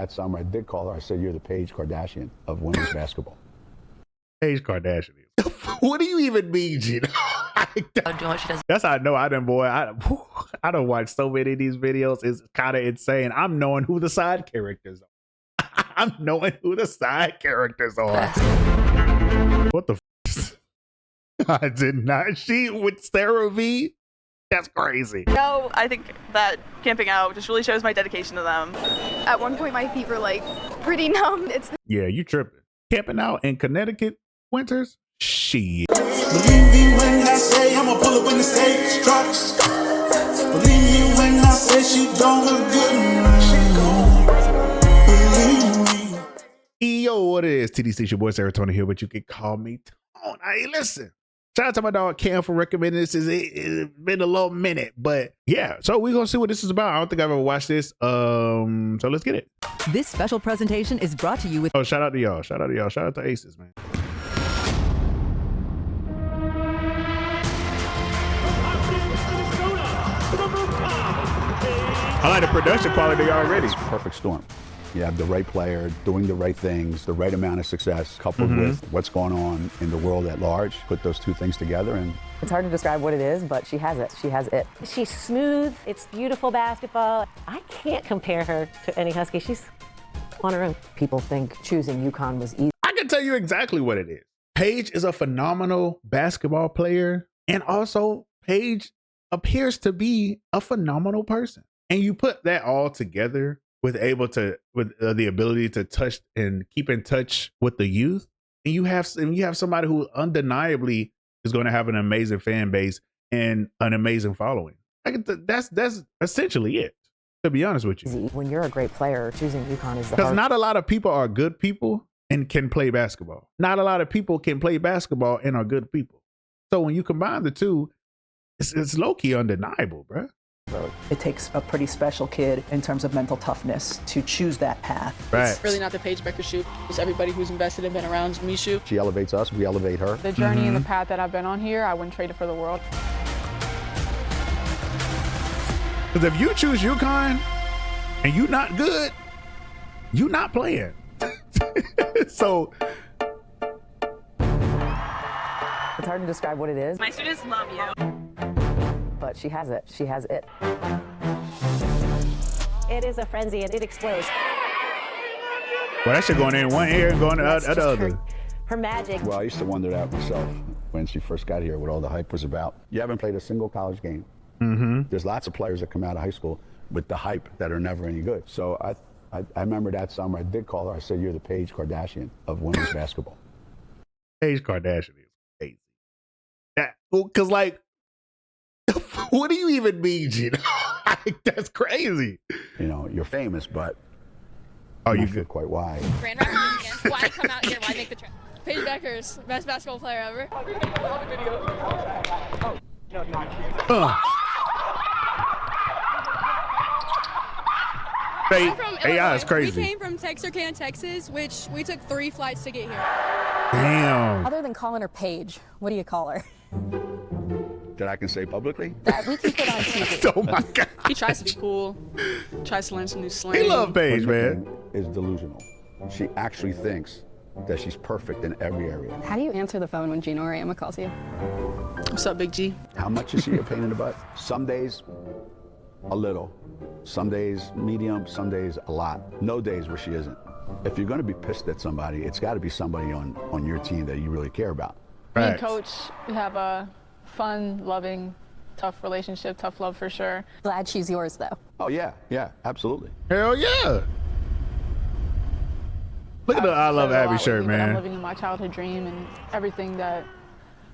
That summer, I did call her. I said, "You're the Paige Kardashian of women's basketball." Paige Kardashian. What do you even mean, Gino? That's how I know I done, boy. I don't watch so many of these videos. It's kind of insane. I'm knowing who the side characters are. I'm knowing who the side characters are. What the I did not. She with Sarah V? That's crazy. No, I think that camping out just really shows my dedication to them. At one point, my feet were like pretty numb. Yeah, you tripping. Camping out in Connecticut winters? Shit. Believe me when I say I'ma pull up when the stage drops. Believe me when I say she don't look good. Believe me. Yo, what it is? TDC, your boy Srotonn here, but you can call me Tone. Hey, listen. Shout out to my dog Cam for recommending this. It's been a little minute, but yeah. So we're gonna see what this is about. I don't think I've ever watched this. So let's get it. This special presentation is brought to you with. Oh, shout out to y'all. Shout out to y'all. Shout out to Aces, man. I like the production quality already. Perfect storm. You have the right player doing the right things, the right amount of success, coupled with what's going on in the world at large. Put those two things together, and it's hard to describe what it is, but she has it. She has it. She's smooth. It's beautiful basketball. I can't compare her to any Husky. She's on her own. People think choosing UConn was easy. I can tell you exactly what it is. Paige is a phenomenal basketball player, and also Paige appears to be a phenomenal person. And you put that all together with the ability to touch and keep in touch with the youth, and you have somebody who undeniably is going to have an amazing fan base and an amazing following. That's essentially it. To be honest with you, when you're a great player, choosing UConn is because not a lot of people are good people and can play basketball. Not a lot of people can play basketball and are good people. So when you combine the two, it's low key undeniable, bro. It takes a pretty special kid in terms of mental toughness to choose that path. Right. It's really not the Paige Bueckers shoot. It's everybody who's invested and been around me shoot. she elevates us, we elevate her. The journey and the path that I've been on here, I wouldn't trade it for the world. Because if you choose UConn and you not good, you not playing. So it's hard to describe what it is. My students love you. But she has it. She has it. It is a frenzy and it explodes. well, that shit going in one ear and going out the other. Her magic. Well, I used to wonder that myself when she first got here, what all the hype was about. You haven't played a single college game. There's lots of players that come out of high school with the hype that are never any good. So I remember that summer, I did call her. I said, "You're the Paige Kardashian of women's basketball." Paige Kardashian is crazy. Because, like, what do you even mean, Gino? That's crazy. You know, you're famous, but you not sure good? quite why. Grand Rapids again. Why come out here? Why make the trip? Paige Bueckers, best basketball player ever. AI is crazy. We came from Texarkana, Texas, which we took 3 flights to get here. Damn. Other than calling her Paige, what do you call her? That I can say publicly? We keep it on TV. Oh my God. He tries to be cool. Tries to learn some new slang. He love Paige, man. Is delusional. She actually thinks that she's perfect in every area. How do you answer the phone when Gino or Emma calls you? What's up, Big G? How much is she a pain in the butt? Some days, a little. Some days, medium. Some days, a lot. No days where she isn't. If you're going to be pissed at somebody, it's got to be somebody on your team that you really care about. Me and Coach have a fun, loving, tough relationship, tough love for sure. Glad she's yours, though. Oh, yeah, absolutely. Hell yeah. Look at the I Love Abby shirt, man. I'm living in my childhood dream and everything that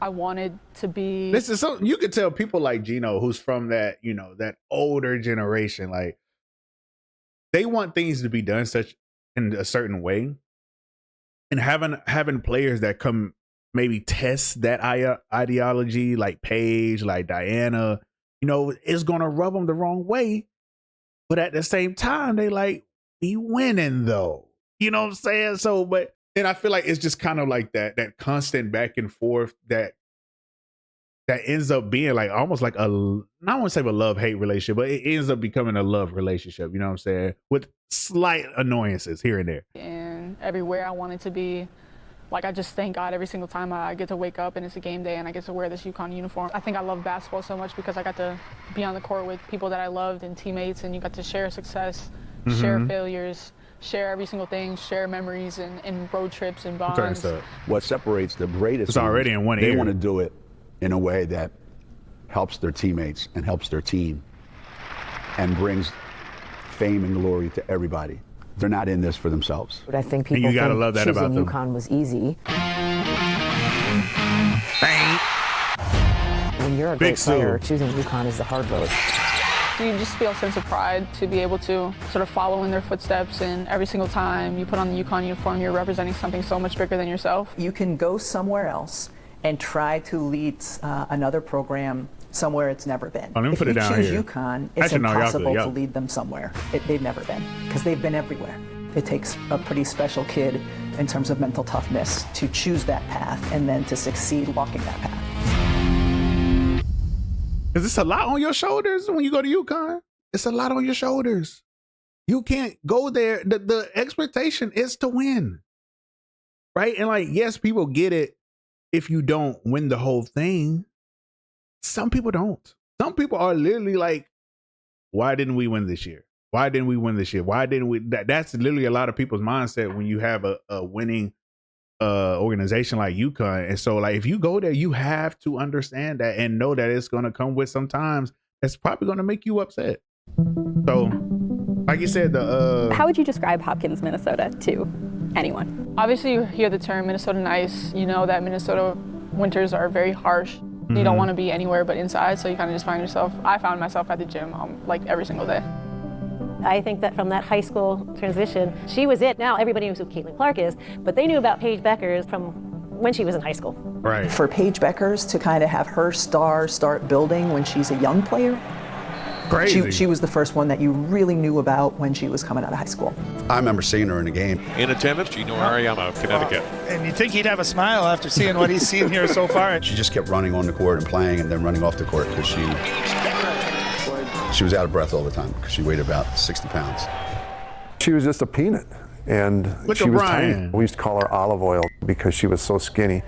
I wanted to be. This is something you could tell people like Gino, who's from that, that older generation, like they want things to be done in a certain way, and having players that come maybe test that ideology, like Paige, like Diana, is gonna rub them the wrong way, but at the same time they like, we winning though. You know what I'm saying? So, and I feel like it's just kind of like that constant back and forth that that ends up being like almost like I want to say a love-hate relationship, but it ends up becoming a love relationship, you know what I'm saying? With slight annoyances here and there. And everywhere I wanted to be. Like, I just thank God every single time I get to wake up and it's a game day and I get to wear this UConn uniform. I think I love basketball so much because I got to be on the court with people that I loved and teammates, and you got to share success, share failures, share every single thing, share memories and road trips and bonds. What separates the greatest it's already in one ear. They want to do it in a way that helps their teammates and helps their team and brings fame and glory to everybody. They're not in this for themselves. But I think people you gotta think love that about choosing them. UConn was easy. Bang. When you're a Big great player, choosing UConn is the hard road. You just feel a sense of pride to be able to sort of follow in their footsteps, and every single time you put on the UConn uniform, you're representing something so much bigger than yourself. You can go somewhere else and try to lead another program somewhere it's never been. Oh, let me if put you it down choose here. UConn, it's impossible to lead them somewhere they've never been, because they've been everywhere. It takes a pretty special kid in terms of mental toughness to choose that path and then to succeed walking that path. Is this a lot on your shoulders when you go to UConn? It's a lot on your shoulders. You can't go there. The expectation is to win, right? And like, yes, people get it if you don't win the whole thing. Some people don't. Some people are literally like, why didn't we win this year? Why didn't we win this year? Why didn't we? That's literally a lot of people's mindset when you have a winning organization like UConn. And so, like, if you go there, you have to understand that and know that it's going to come with sometimes that's probably going to make you upset. So, like you said, how would you describe Hopkins, Minnesota to anyone? Obviously, you hear the term Minnesota nice. You know that Minnesota winters are very harsh. You don't want to be anywhere but inside, so you kind of just find yourself. I found myself at the gym like every single day. I think that from that high school transition, she was it. Now everybody knows who Caitlin Clark is, but they knew about Paige Bueckers from when she was in high school. Right. For Paige Bueckers to kind of have her star start building when she's a young player, crazy. She was the first one that you really knew about when she was coming out of high school. I remember seeing her in a game. In attendance, Gino Ariyama, Connecticut. And you'd think he'd have a smile after seeing what he's seen here so far. She just kept running on the court and playing and then running off the court because she was out of breath all the time because she weighed about 60 pounds. She was just a peanut, and she was tiny. We used to call her olive oil because she was so skinny.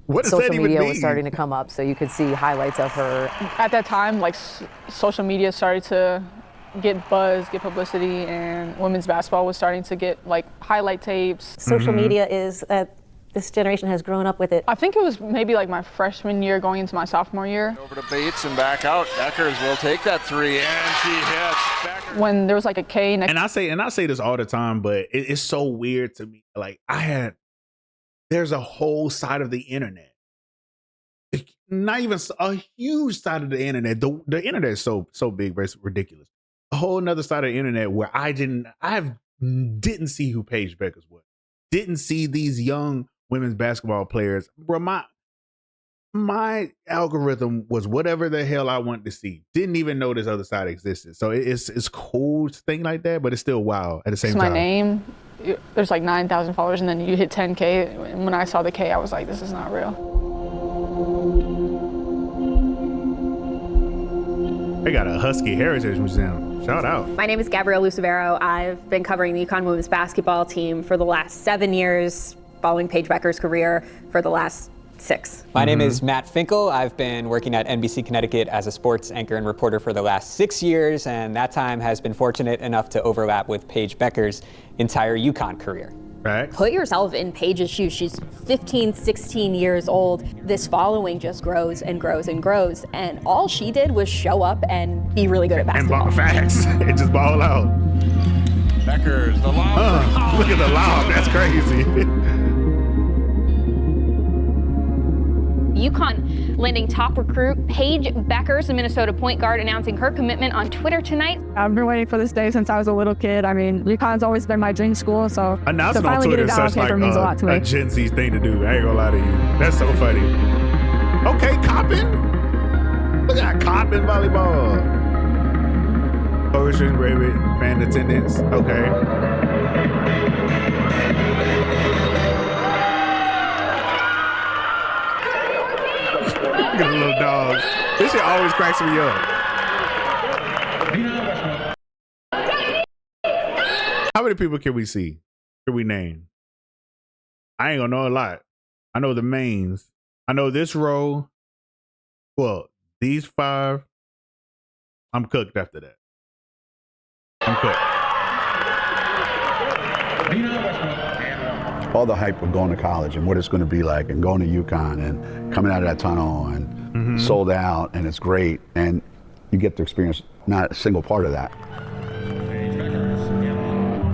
What does Social that even media mean? was starting to come up, so you could see highlights of her. At that time, like, social media started to get buzz, get publicity, and women's basketball was starting to get like highlight tapes. Social media is this generation has grown up with it. I think it was maybe like my freshman year going into my sophomore year. Over to Bates and back out. Bueckers will take that three, and she hits. Bueckers. When there was like a K next. And I say this all the time, but it's so weird to me. Like, there's a whole side of the internet. Not even a huge side of the internet. The internet is so big, but it's ridiculous. A whole nother side of the internet where I didn't see who Paige Bueckers was. Didn't see these young women's basketball players. Bro, my algorithm was whatever the hell I wanted to see. Didn't even know this other side existed. So it's cool to think like that, but it's still wild at the same time. My name, there's like 9,000 followers, and then you hit 10K. And when I saw the K, I was like, this is not real. They got a Husky Heritage Museum. Shout out. My name is Gabrielle Lucevero. I've been covering the UConn women's basketball team for the last 7 years, following Paige Bueckers' career for the last 6. My name is Matt Finkel. I've been working at NBC Connecticut as a sports anchor and reporter for the last 6 years, and that time has been fortunate enough to overlap with Paige Bueckers' entire UConn career. Right. Put yourself in Paige's shoes. She's 15, 16 years old. This following just grows and grows and grows. And all she did was show up and be really good at basketball. And facts. It just ball out. Bueckers, the lob. Look at the lob. That's crazy. UConn landing top recruit Paige Bueckers, a Minnesota point guard, announcing her commitment on Twitter tonight. I've been waiting for this day since I was a little kid. I mean, UConn's always been my dream school, so announcing to finally on Twitter get it down is on such paper like means a lot to me. A Gen Z thing to do. I ain't gonna lie to you. That's so funny. Okay, Coppin. Look at that Coppin volleyball. Poetry engraving, fan attendance. Okay. Look at the little dog. This shit always cracks me up. How many people can we see? Can we name? I ain't gonna know a lot. I know the mains. I know this row. Well, these 5. I'm cooked after that. I'm cooked. All the hype of going to college and what it's going to be like, and going to UConn and coming out of that tunnel and sold out, and it's great, and you get to experience not a single part of that.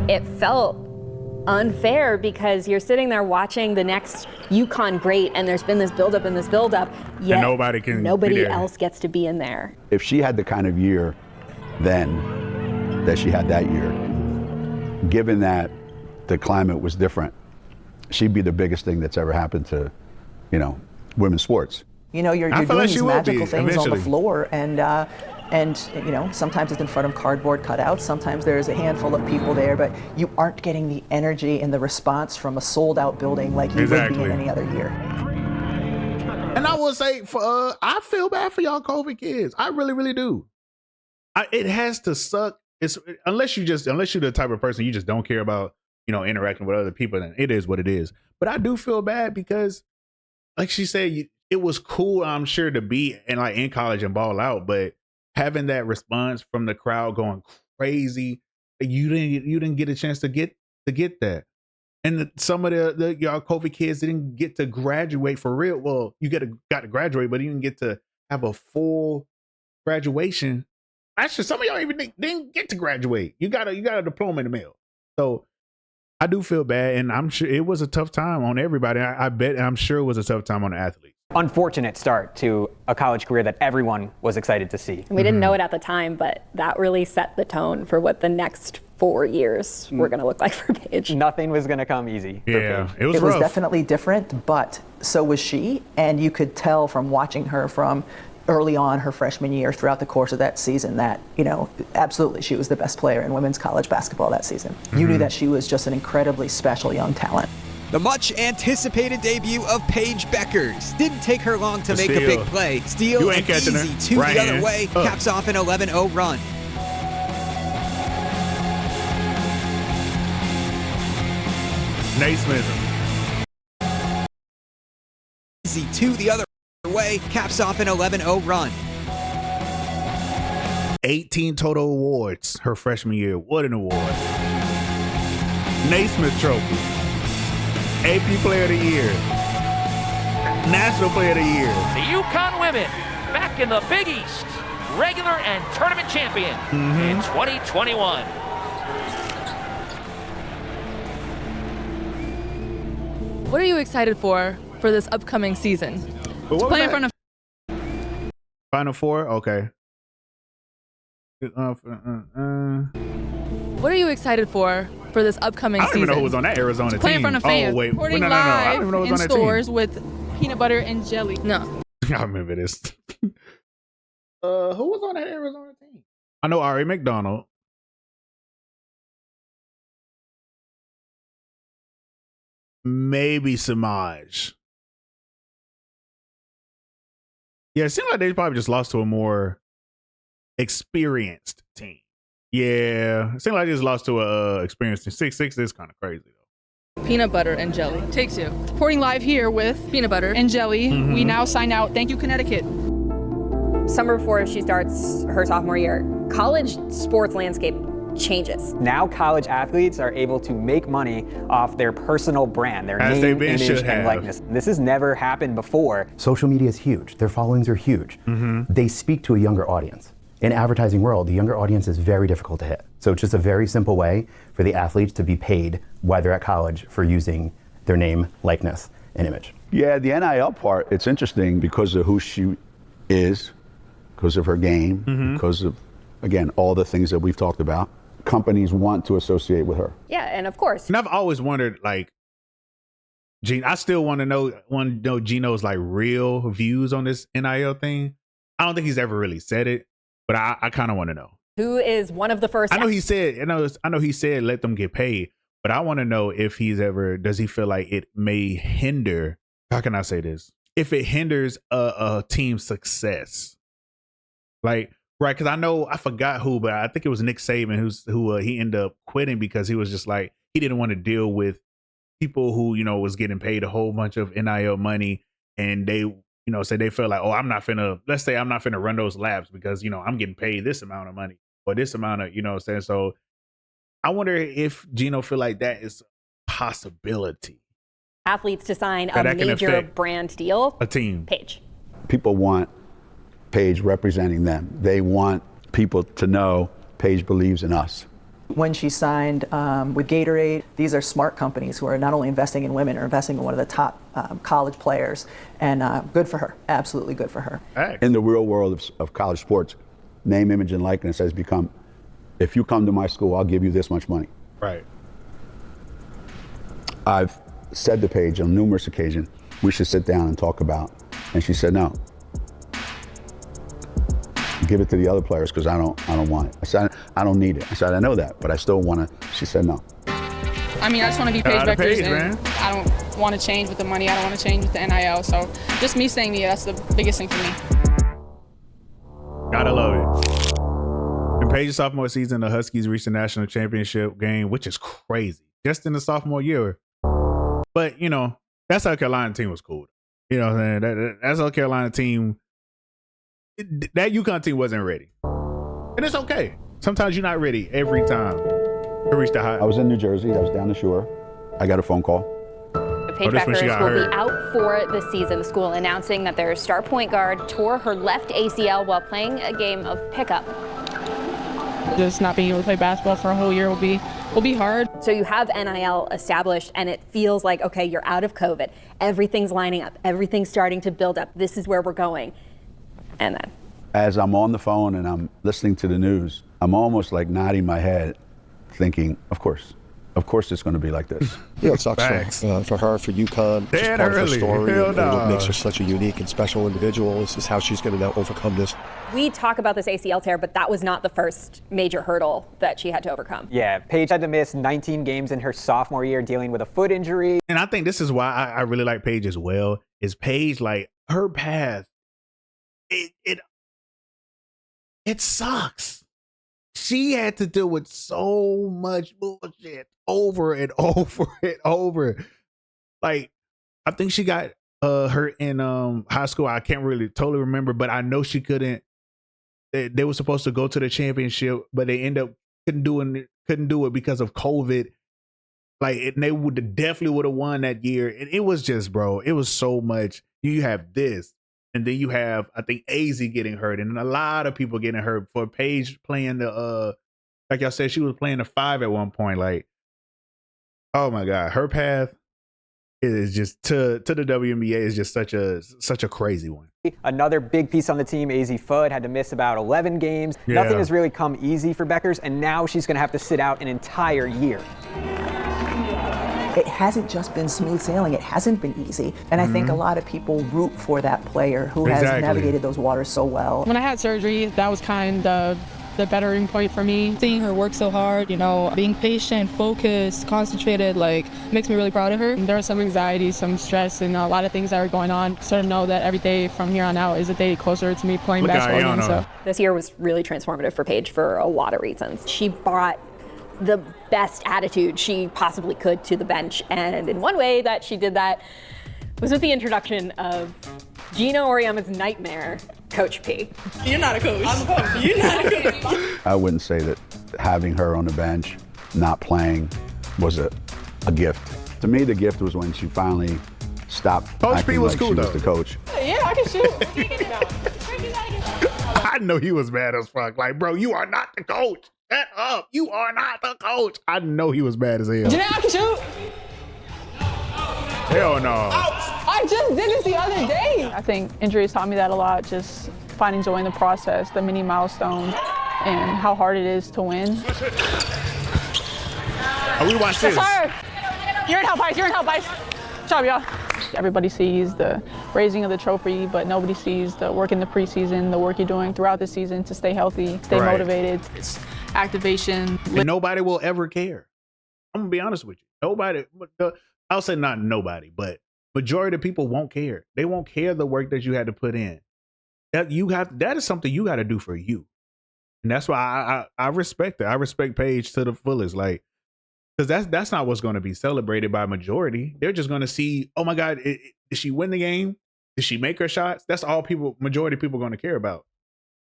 It felt unfair because you're sitting there watching the next UConn great, and there's been this buildup and this buildup, yet and nobody else gets to be in there. If she had the kind of year then that she had that year, given that the climate was different, she'd be the biggest thing that's ever happened to, women's sports. You're doing these magical things on the floor, and sometimes it's in front of cardboard cutouts, sometimes there's a handful of people there, but you aren't getting the energy and the response from a sold-out building like you would be in any other year. And I will say, I feel bad for y'all COVID kids. I really, really do. It has to suck. Unless you're the type of person you just don't care about, interacting with other people, then it is what it is. But I do feel bad because, like she said, it was cool, I'm sure, to be in college and ball out, but having that response from the crowd going crazy, you didn't get a chance to get that. And some of the y'all COVID kids didn't get to graduate for real. Well, you got to graduate, but you didn't get to have a full graduation. Actually, some of y'all even didn't get to graduate. You got a diploma in the mail. So I do feel bad, and I'm sure it was a tough time on everybody. I bet I'm sure it was a tough time on the athletes. Unfortunate start to a college career that everyone was excited to see. We didn't know it at the time, but that really set the tone for what the next 4 years were going to look like for Paige. Nothing was going to come easy. Yeah, it was definitely different, but so was she, and you could tell from watching her from early on her freshman year throughout the course of that season that, absolutely she was the best player in women's college basketball that season. You knew that she was just an incredibly special young talent. The much-anticipated debut of Paige Bueckers. Didn't take her long to make a big play. Steal and easy 2 the other way, caps off an 11-0 run. Naismith. Easy 2 the other way, caps off an 11-0 run. 18 total awards her freshman year. What an award. Naismith Trophy. AP Player of the Year. National Player of the Year. The UConn women back in the Big East. Regular and tournament champion in 2021. What are you excited for this upcoming season? To play in front of Final Four? Okay. What are you excited for this upcoming season? I don't even know who was on that Arizona team. Play in front of fans. Oh, wait. Reporting No. live I don't even know who was on in that team. stores with peanut butter and jelly. No. I remember this. Who was on that Arizona team? I know Ari McDonald. Maybe Samaj. Yeah, it seemed like they probably just lost to a more experienced team. Yeah, it seemed like they just lost to a experienced team. 6-6 is kind of crazy though. Peanut butter and jelly. Take 2. Reporting live here with Peanut butter and jelly. We now sign out. Thank you, Connecticut. Summer before she starts her sophomore year, college sports landscape changes. Now college athletes are able to make money off their personal brand, their As name, they image, should and have. likeness. This has never happened before. Social media is huge. Their followings are huge. They speak to a younger audience. In advertising world, the younger audience is very difficult to hit. So it's just a very simple way for the athletes to be paid while they're at college for using their name, likeness, and image. Yeah, the NIL part, it's interesting because of who she is, because of her game, because of, again, all the things that we've talked about. Companies want to associate with her. Yeah, and of course. And I've always wondered, like, I still want to know Gino's like real views on this NIL thing. I don't think he's ever really said it, but I kind of want to know. Who is one of the first? I know he said let them get paid, but I want to know if does he feel like it may hinder, how can I say this? If it hinders a team's success Like, right? Because I forgot who, but I think it was Nick Saban who he ended up quitting because he was just like he didn't want to deal with people who was getting paid a whole bunch of NIL money, and they say they felt like, oh, let's say I'm not finna run those laps because I'm getting paid this amount of money or this amount of what I'm saying. So I wonder if Gino feel like that is a possibility. Athletes to sign a major brand deal. A team. Paige. People want Paige representing them. They want people to know Paige believes in us. When she signed with Gatorade, these are smart companies who are not only investing in women, are investing in one of the top college players, and good for her, absolutely good for her. In the real world of college sports, name, image, and likeness has become, if you come to my school, I'll give you this much money. Right. I've said to Paige on numerous occasions, we should sit down and talk about, and she said no. Give it to the other players because I don't want it. I said I don't need it. I said I know that, but I still want to. She said no. I mean, I just want to be Paige Bueckers, and I don't want to change with the money. I don't want to change with the NIL. So just me saying that's the biggest thing for me. Gotta love it. In Paige's sophomore season, the Huskies reached the national championship game, which is crazy, just in the sophomore year. But that South Carolina team was cool. You know what I'm saying? That South Carolina team. That UConn team wasn't ready. And it's okay. Sometimes you're not ready every time to reach the high. I was in New Jersey. I was down the shore. I got a phone call. Paige Bueckers will be out for the season. The school announcing that their star point guard tore her left ACL while playing a game of pickup. Just not being able to play basketball for a whole year will be hard. So you have NIL established, and it feels like, okay, you're out of COVID. Everything's lining up. Everything's starting to build up. This is where we're going. And then, as I'm on the phone and I'm listening to the news, I'm almost like nodding my head, thinking, of course it's going to be like this. It sucks for her, for UConn. It's part of her story. And what makes her such a unique and special individual is how she's going to now overcome this. We talk about this ACL tear, but that was not the first major hurdle that she had to overcome. Yeah, Paige had to miss 19 games in her sophomore year dealing with a foot injury. And I think this is why I really like Paige as well, is Paige, like, her path, it sucks. She had to deal with so much bullshit over and over and over. Like, I think she got hurt in high school. I can't really totally remember, but I know she couldn't. They were supposed to go to the championship, but they end up couldn't do it because of COVID. Like, and they definitely would have won that year. And it was just, bro, it was so much. You have this. And then you have, I think, AZ getting hurt, and a lot of people getting hurt. For Paige playing like y'all said, she was playing the 5 at one point. Like, oh my God, her path is just to the WNBA is just such a crazy one. Another big piece on the team, AZ Fudd, had to miss about 11 games. Yeah. Nothing has really come easy for Bueckers, and now she's going to have to sit out an entire year. It hasn't just been smooth sailing. It hasn't been easy. And I think a lot of people root for that player who has navigated those waters so well. When I had surgery, that was kind of the bettering point for me. Seeing her work so hard, being patient, focused, concentrated, makes me really proud of her. There was some anxiety, some stress, and a lot of things that were going on. So to know that every day from here on out is a day closer to me playing basketball again. So this year was really transformative for Paige for a lot of reasons. She brought the best attitude she possibly could to the bench. And in one way that she did that was with the introduction of Gino Auriemma's nightmare, Coach P. You're not a coach. I'm a coach. You're not a coach. I wouldn't say that having her on the bench, not playing, was a gift. To me, the gift was when she finally stopped Coach acting P was like cool, she though. was the coach. Yeah, I can shoot. I know he was mad as fuck. Like, bro, you are not the coach. Shut up. You are not the coach. I know he was mad as hell. Janae, I can shoot. Hell no. I just did this the other day. I think injuries taught me that a lot, just finding joy in the process, the mini milestones, and how hard it is to win. We watch this. You're in help, Ice. You're in help, Ice. Good job, y'all. Everybody sees the raising of the trophy, but nobody sees the work in the preseason, the work you're doing throughout the season to stay healthy, stay motivated. It's activation. And nobody will ever care. I'm going to be honest with you. Nobody, I'll say not nobody, but majority of people won't care. They won't care the work that you had to put in. That is something you got to do for you. And that's why I respect it. I respect Paige to the fullest. Like, because that's not what's going to be celebrated by majority. They're just going to see, oh my God, did she win the game? Did she make her shots? That's all majority of people are going to care about.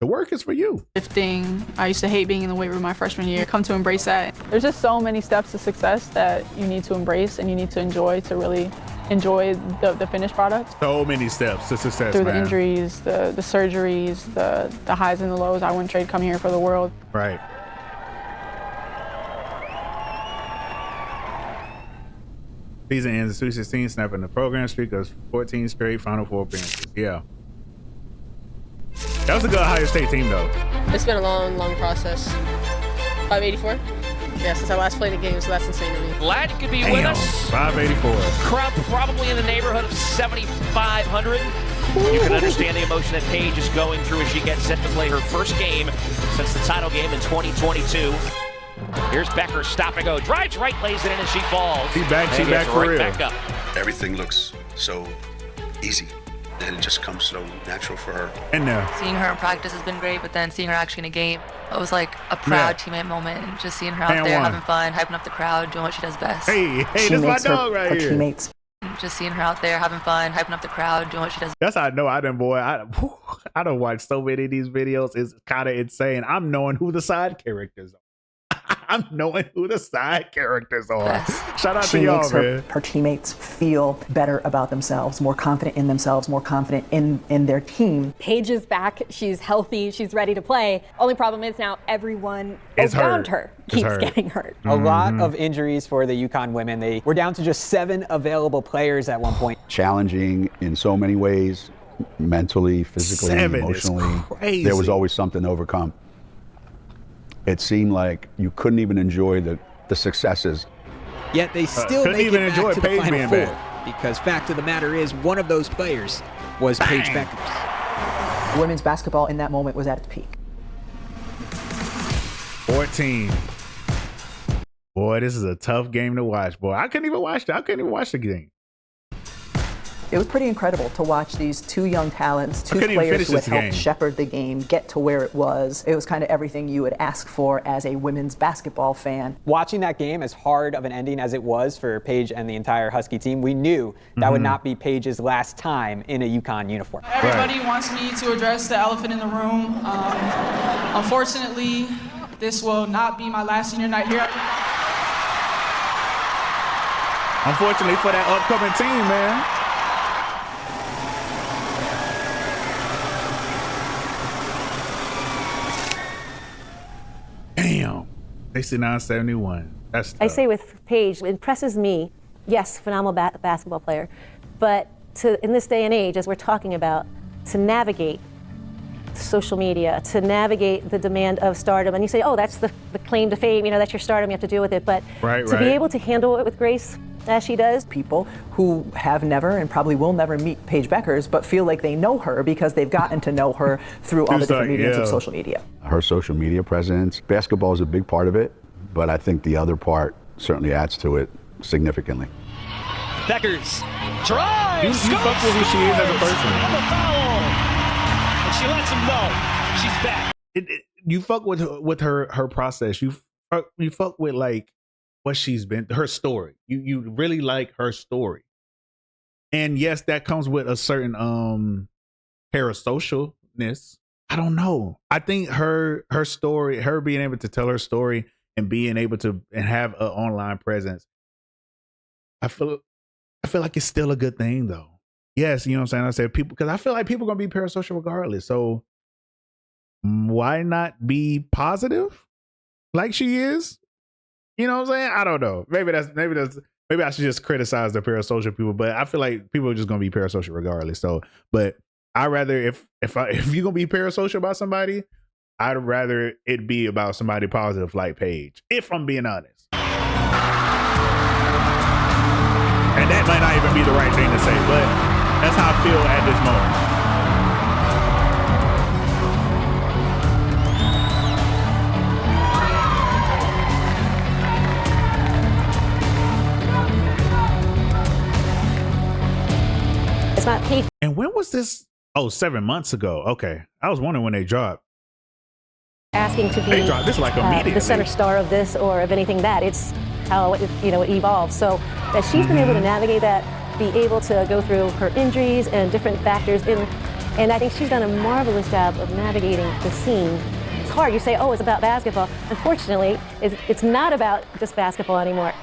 The work is for you. Lifting, I used to hate being in the weight room my freshman year. Come to embrace that. There's just so many steps to success that you need to embrace and you need to enjoy to really enjoy the finished product. So many steps to success, Through man. the injuries, the surgeries, the highs and the lows. I wouldn't trade coming here for the world. Right. Season ends at Sweet 16, snapping the program streak of 14 straight Final Four appearances. Yeah. That was a good Ohio State team, though. It's been a long process. 584? Yeah, since I last played a game, so that's insane to me. Glad you could be with us. 584. Crowd probably in the neighborhood of 7,500. You can understand the emotion that Paige is going through as she gets set to play her first game since the title game in 2022. Here's Bueckers, stop and go. Drives right, lays it in as she falls. She back for right real. Back up. Everything looks so easy, and it just comes so natural for her. And Seeing her in practice has been great, but then seeing her actually in a game, it was like a proud teammate moment. And just seeing her out there having fun, hyping up the crowd, doing what she does best. Hey, that's my dog right here. Teammates. Just seeing her out there having fun, hyping up the crowd, doing what she does. That's how I know I don't watch so many of these videos. It's kind of insane. I'm knowing who the side characters are. I'm knowing who the side characters are. Shout out to y'all, man. Her teammates feel better about themselves, more confident in themselves, more confident in their team. Paige is back. She's healthy. She's ready to play. Only problem is now everyone It's around hurt. her keeps getting hurt. A lot of injuries for the UConn women. They were down to just 7 available players at one point. Challenging in so many ways, mentally, physically, 7 is emotionally. crazy. There was always something to overcome. It seemed like you couldn't even enjoy the successes. Yet they still couldn't make even it enjoy back to the Paige Final being Four. back. Because fact of the matter is, one of those players was Paige Bueckers. Women's basketball in that moment was at its peak. 14. Boy, this is a tough game to watch. Boy, I couldn't even watch the game. It was pretty incredible to watch these two young talents, two players who had helped shepherd the game, get to where it was. It was kind of everything you would ask for as a women's basketball fan. Watching that game, as hard of an ending as it was for Paige and the entire Husky team, we knew that would not be Paige's last time in a UConn uniform. Everybody wants me to address the elephant in the room. Unfortunately, this will not be my last senior night here. Unfortunately for that upcoming team, man. Damn. 69-71. That's tough. I say with Paige, it impresses me, yes, phenomenal basketball player, but in this day and age, as we're talking about, to navigate social media, to navigate the demand of stardom, and you say, oh, that's the claim to fame, that's your stardom, you have to deal with it, but to be able to handle it with grace, as she does. People who have never and probably will never meet Paige Bueckers, but feel like they know her because they've gotten to know her through all the different mediums of social media. Her social media presence, basketball is a big part of it, but I think the other part certainly adds to it significantly. Bueckers drives. You fuck with who she is as a person. And the foul. And she lets him know she's back. You fuck with her process. You fuck with like what she's been, her story. You really like her story. And yes, that comes with a certain parasocialness. I don't know. I think her story, her being able to tell her story and being able to and have an online presence, I feel like it's still a good thing though. Yes, you know what I'm saying? I said people, because I feel like people are gonna be parasocial regardless. So why not be positive like she is? You know what I'm saying? I don't know. Maybe I should just criticize the parasocial people, but I feel like people are just gonna be parasocial regardless. So, but I rather if you're gonna be parasocial about somebody, I'd rather it be about somebody positive like Paige, if I'm being honest. And that might not even be the right thing to say, but that's how I feel at this moment. It's not Paige. And when was this Oh, 7 months ago. Okay. I was wondering when they dropped. Asking to be They dropped this like immediately. the center star of this or of anything that. It's how it evolves. So that she's been able to navigate that, be able to go through her injuries and different factors and I think she's done a marvelous job of navigating the scene. It's hard. You say, oh, it's about basketball. Unfortunately, it's not about just basketball anymore.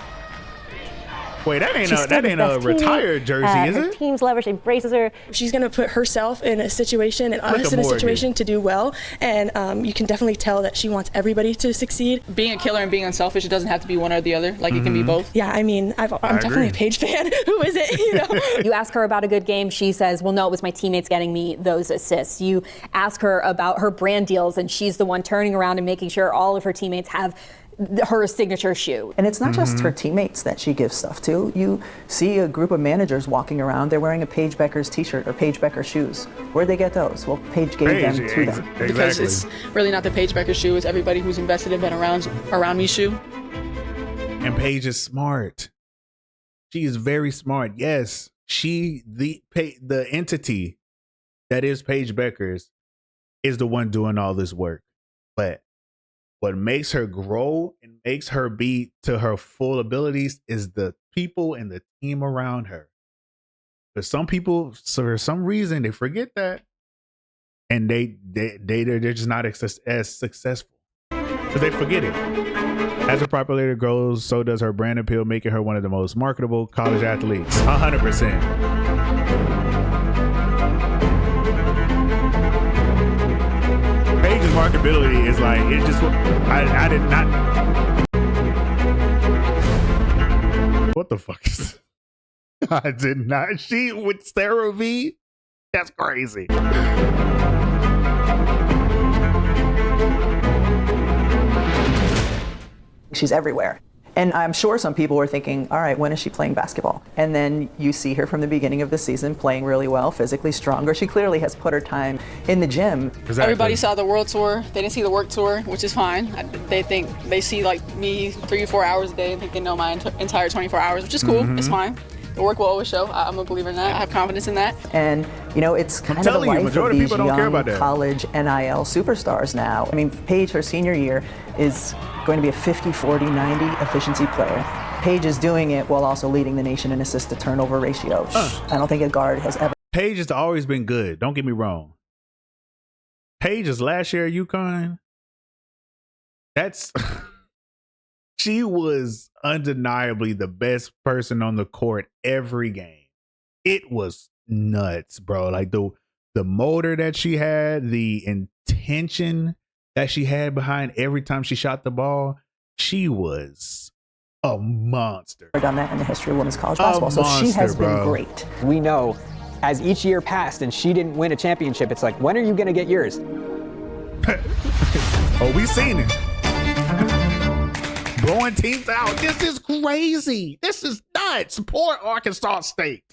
Wait, that ain't a retired jersey, is her it? Team's leverage embraces her. She's going to put herself in a situation and us in a situation to do well, and you can definitely tell that she wants everybody to succeed. Being a killer and being unselfish, it doesn't have to be one or the other. Like, it can be both. Yeah, I mean, I'm definitely a Paige fan. Who is it? You know? You ask her about a good game, she says, well, no, it was my teammates getting me those assists. You ask her about her brand deals, and she's the one turning around and making sure all of her teammates have her signature shoe. And it's not just her teammates that she gives stuff to. You see a group of managers walking around, they're wearing a Paige Bueckers t-shirt or Paige Bueckers shoes. Where'd they get those? Well, Paige gave them to them. Exactly. Because it's really not the Paige Bueckers shoe, it's everybody who's invested in been around me shoe. And Paige is smart. She is very smart. Yes, the entity that is Paige Bueckers is the one doing all this work. But what makes her grow and makes her be to her full abilities is the people and the team around her. But some people, for some reason, they forget that, and they're just not as successful because they forget it. As her popularity grows, so does her brand appeal, making her one of the most marketable college athletes. 100%. Paige's marketability is like, it just, I did not. What the fuck is I did not. She with Sarah V? That's crazy. She's everywhere. And I'm sure some people were thinking, all right, when is she playing basketball? And then you see her from the beginning of the season playing really well, physically stronger. She clearly has put her time in the gym. Exactly. Everybody saw the world tour. They didn't see the work tour, which is fine. They see like me 3 or 4 hours a day and think they know my entire 24 hours, which is cool. It's fine. The work will always show. I'm a believer in that. I have confidence in that. And, you know, it's kind of the life of these young college NIL superstars now. I mean, Paige, her senior year, is going to be a 50, 40, 90 efficiency player. Paige is doing it while also leading the nation in assist to turnover ratio. I don't think a guard has ever. Paige has always been good. Don't get me wrong. Paige's last year at UConn, she was undeniably the best person on the court every game. It was nuts, bro. Like the motor that she had, the intention that she had behind every time she shot the ball, she was a monster. Never done that in the history of women's college basketball, so she has been great. We know as each year passed and she didn't win a championship, it's like, when are you going to get yours? Oh, we seen it. Blowing teams out. This is crazy. This is nuts. Poor Arkansas State.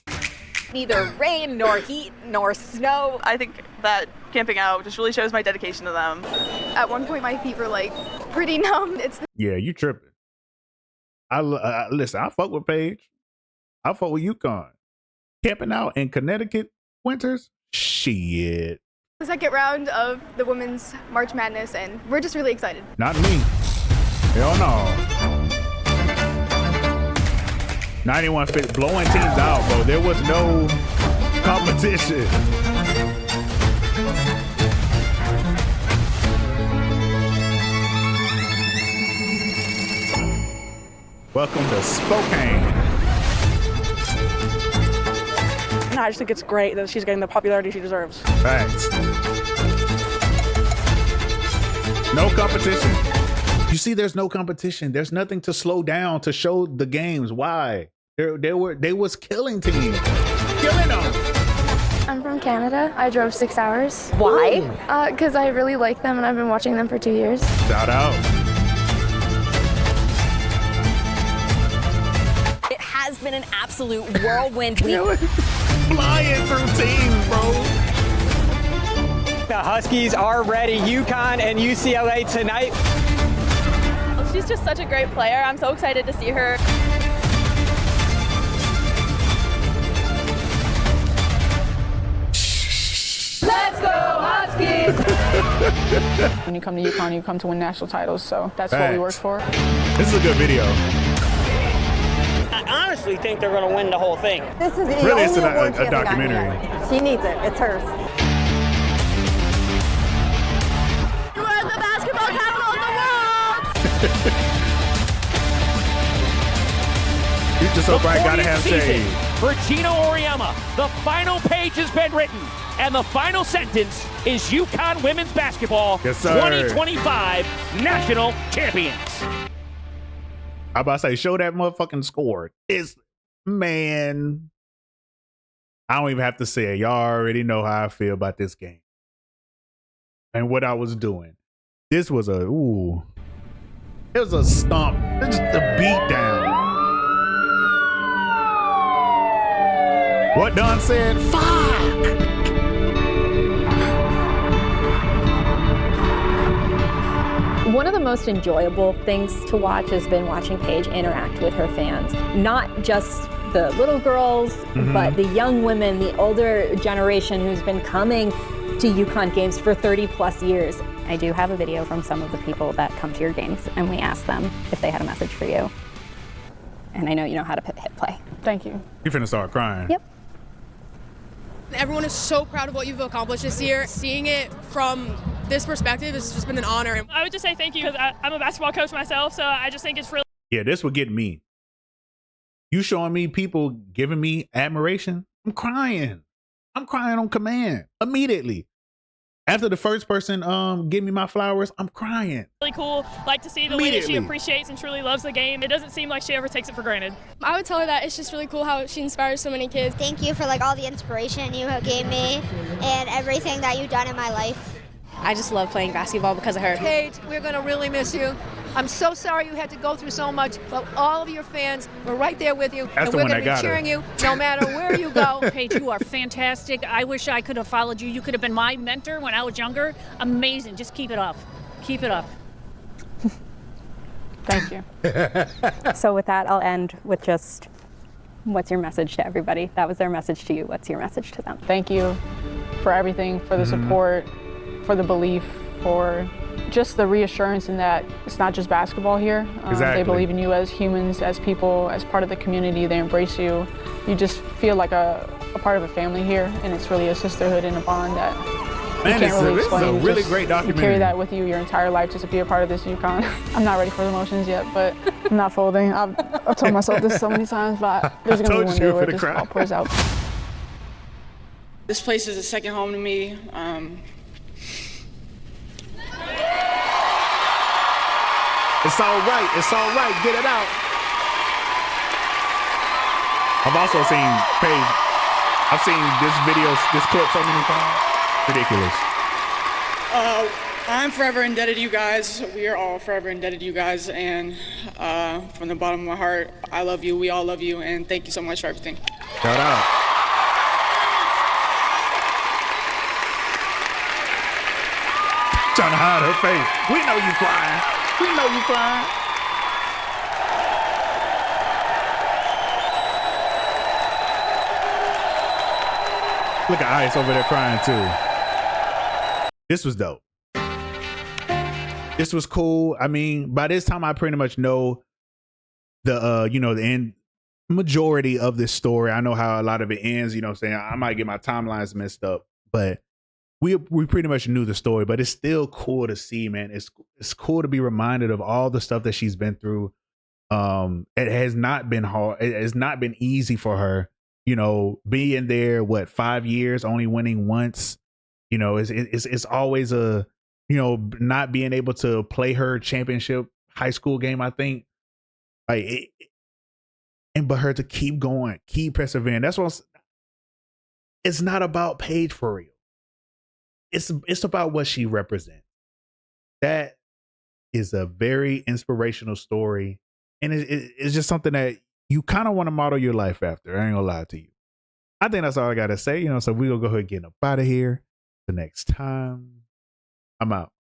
Neither rain, nor heat, nor snow. I think that camping out just really shows my dedication to them. At one point, my feet were like pretty numb. Yeah, you tripping. Listen, I fuck with Paige. I fuck with UConn. Camping out in Connecticut winters? Shit. The second round of the Women's March Madness, and we're just really excited. Not me. Hell no. 91 fit blowing teams out, bro. There was no competition. Welcome to Spokane. No, I just think it's great that she's getting the popularity she deserves. Facts. No competition. You see, there's no competition. There's nothing to slow down to show the games. Why? They was killing teams, killing them. I'm from Canada. I drove 6 hours. Why? Because I really like them and I've been watching them for 2 years. Shout out. It has been an absolute whirlwind week. Flying through teams, bro. The Huskies are ready. UConn and UCLA tonight. She's just such a great player. I'm so excited to see her. When you come to UConn, you come to win national titles, so that's what we work for. This is a good video. I honestly think they're going to win the whole thing. This is the Really, it's only award she a hasn't gotten documentary. yet. She needs it. It's hers. You are the basketball capital of the world! You just so bright, gotta have shade. For Gino Auriemma, the final page has been written, and the final sentence is UConn women's basketball, Yes, sir. 2025 national champions. I about to say, show that motherfucking score. Man, I don't even have to say it. Y'all already know how I feel about this game and what I was doing. This was it was a stomp. It's just a beat down. What Don said, fuck. One of the most enjoyable things to watch has been watching Paige interact with her fans. Not just the little girls, but the young women, the older generation who's been coming to UConn games for 30 plus years. I do have a video from some of the people that come to your games, and we asked them if they had a message for you. And I know you know how to hit play. Thank you. You finna start crying. Yep. Everyone is so proud of what you've accomplished this year. Seeing it from this perspective has just been an honor. I would just say thank you because I'm a basketball coach myself, so I just think it's really. Yeah, this would get me. You showing me people giving me admiration, I'm crying. I'm crying on command immediately. After the first person give me my flowers, I'm crying. Really cool. Like to see the way that she appreciates and truly loves the game. It doesn't seem like she ever takes it for granted. I would tell her that it's just really cool how she inspires so many kids. Thank you for all the inspiration you gave me and everything that you've done in my life. I just love playing basketball because of her. Paige, we're going to really miss you. I'm so sorry you had to go through so much, but all of your fans were right there with you, and we're going to be cheering you no matter where you go. Paige, you are fantastic. I wish I could have followed you. You could have been my mentor when I was younger. Amazing. Just keep it up. Keep it up. Thank you. So with that, I'll end with just, what's your message to everybody? That was their message to you. What's your message to them? Thank you for everything, for the support, for the belief, for just the reassurance in that it's not just basketball here. Exactly. They believe in you as humans, as people, as part of the community. They embrace you. You just feel like a part of a family here, and it's really a sisterhood and a bond that you can't really explain. This is a really great documentary. You carry that with you your entire life just to be a part of this UConn. I'm not ready for the emotions yet, but I'm not folding. I've told myself this so many times, but there's going to be one day where it just all pours out. This place is a second home to me. It's all right. It's all right. Get it out. I've also seen Paige. I've seen this video, this clip so many times. Ridiculous. I'm forever indebted to you guys. We are all forever indebted to you guys. And from the bottom of my heart, I love you. We all love you. And thank you so much for everything. Shout out. Trying to hide her face. We know you crying. We know you crying. Look at Ice over there crying too. This was dope. This was cool. I mean, by this time I pretty much know the the end majority of this story. I know how a lot of it ends, saying I might get my timelines messed up, but we pretty much knew the story, but it's still cool to see, man. It's cool to be reminded of all the stuff that she's been through. It has not been hard. It has not been easy for her, being there, 5 years, only winning once, it's always a, not being able to play her championship high school game, I think, but her to keep going, keep persevering. That's what it's not about Paige for real. It's about what she represents. That is a very inspirational story. And it's just something that you kind of want to model your life after. I ain't gonna lie to you. I think that's all I got to say. So we're going to go ahead and get up out of here. The next time, I'm out.